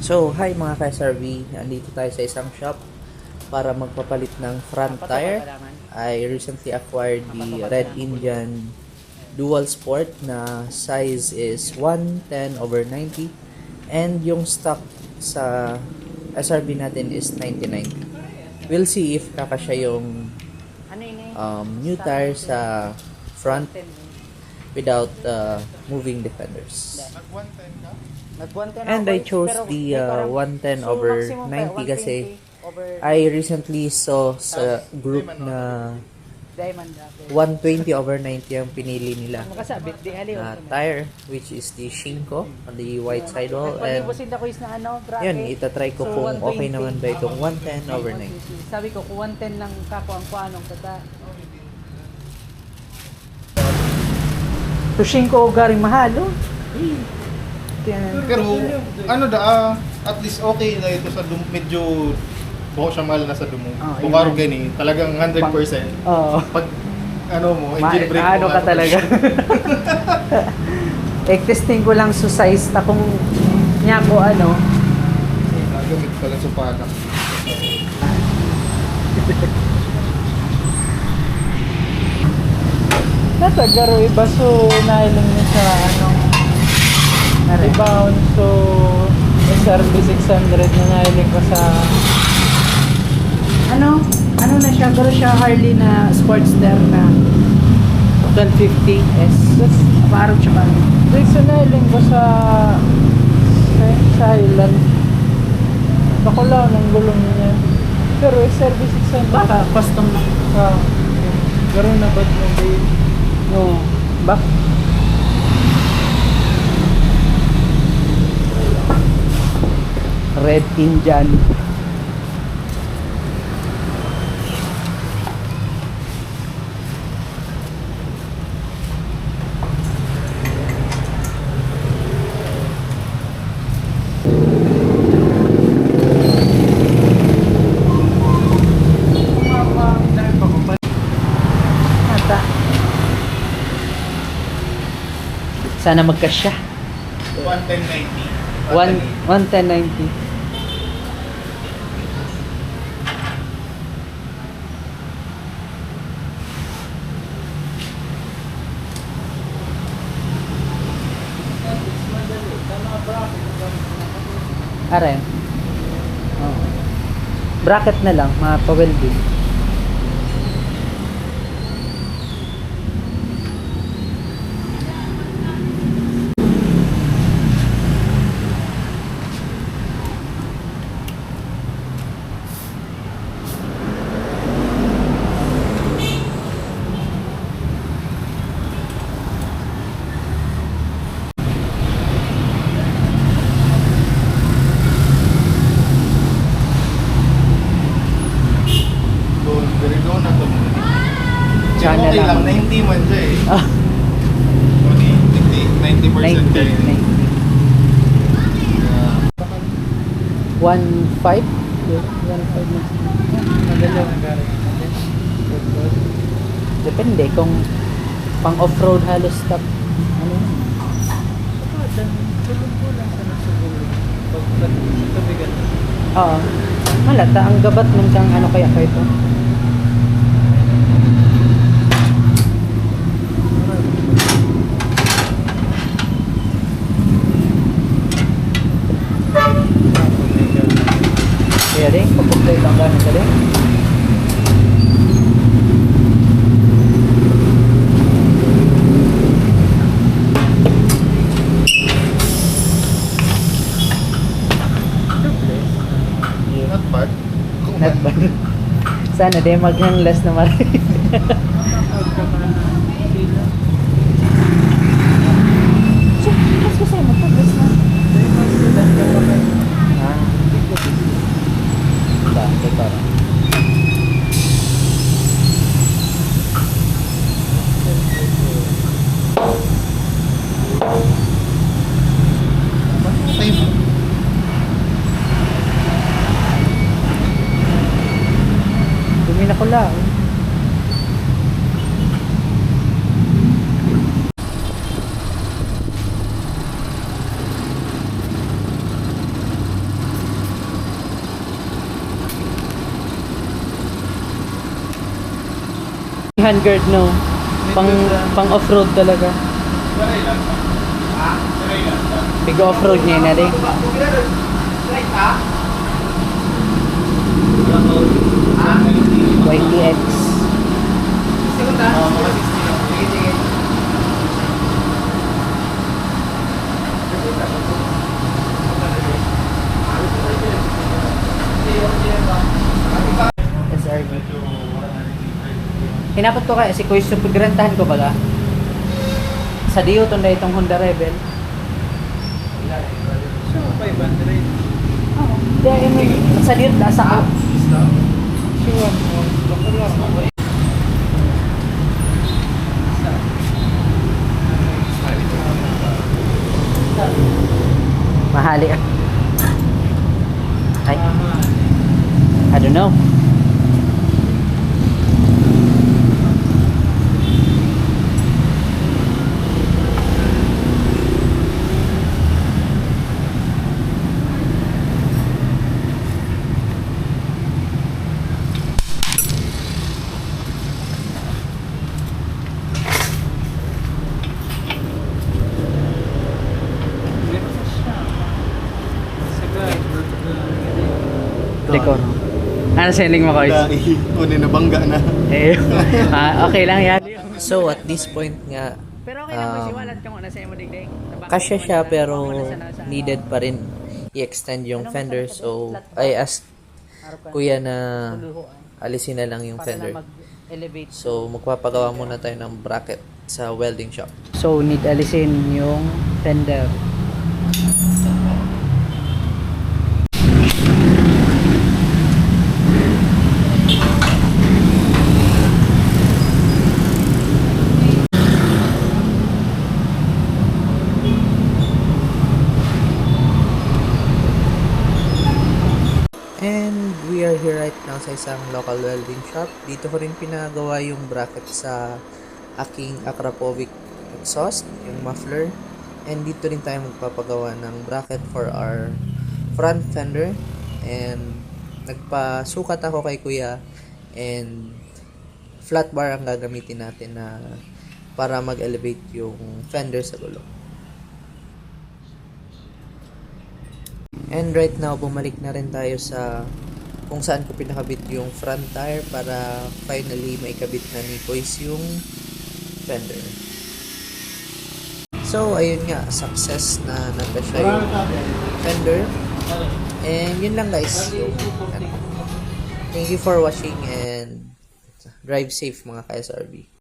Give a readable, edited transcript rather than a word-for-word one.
So, hi mga ka-SRV. Andito tayo sa isang shop para magpapalit ng front tire. I recently acquired the Red Indian Dual Sport na size is 110/90 and yung stock sa SRV natin is 99. We'll see if kakasya yung new tire sa front without moving defenders. And I chose the 110/90 kasi I recently saw sa group na 120/90 ang pinili nila na tire, which is the Shinko on the white sidewall. And yun, itatry ko kung okay naman ba itong 110/90. Sabi ko, kung 110 lang kako ang kuanong tata. Pushing ko garing mahalo. Pero at least okay na ito sa medyo buho siya mahal na sa dumo. Kung karo gani, talagang 100%. Oo. Pag engine brake ano ka talaga. Testing ko lang sa size ta kung niya ko Nagamit ko lang sa panak. Natagaro iba so nailang niya sa rebound so SRB 600 na nailing ko sa ano na siya, garo siya Harley na Sportster na 1250S. Parang siya parang. So nailing ko sa Highland. Bakulaw ng gulong niya. Pero SRB 600. Baka custom na. Garo na ba't mo babe? No. Bak? Red Indian. Sana magkasya. 110.90. 110.90. Are. Oh. Bracket na lang, mga pa-welding. Okay lang, 90 man siya eh. 90% kayo. 1.5? 1.5 na. Depende kung pang off-road halos stop. Ano yun? Oo. Malata, ang gabat man siyang kaya kayo ito. Kaya din, pag-play lang gano'n ka din. Not bad. Not bad. Sana din maghanglas na marami. Dumi na ko lang. handguard, no? Pang off-road talaga. Big off-road niya na rin. YTX. SRV. Hinapot ko kaya si Kuya pagrantahan ko baga. Sa Dio tunda itong Honda Rebel. So, 500. Dahil may sa Dio nasa ka. Mahali ah. Ay. I don't know. Dekor. Ano selling mo, Koy? Kunin na bangga na. Eh, okay lang yan. So at this point nga, Pero okay lang mo siwalat kung ano sa'yo mo digdig. kasya siya pero needed pa rin i-extend yung fender. So I asked kuya na alisin na lang yung fender. Elevate. So magpapagawa muna tayo ng bracket sa welding shop. So need alisin yung fender. And we are here right now sa isang local welding shop. Dito ko rin pinagawa yung bracket sa aking Akrapovic exhaust, yung muffler. And dito rin tayo magpapagawa ng bracket for our front fender. And nagpasukat ako kay kuya. And flat bar ang gagamitin natin na para mag-elevate yung fender sa gulong. And right now, bumalik na rin tayo sa kung saan ko pinakabit yung front tire para finally maikabit na ni Kois yung fender. So, ayun nga, success na natasya yung fender. And yun lang guys. Thank you for watching and drive safe mga ka-SRB.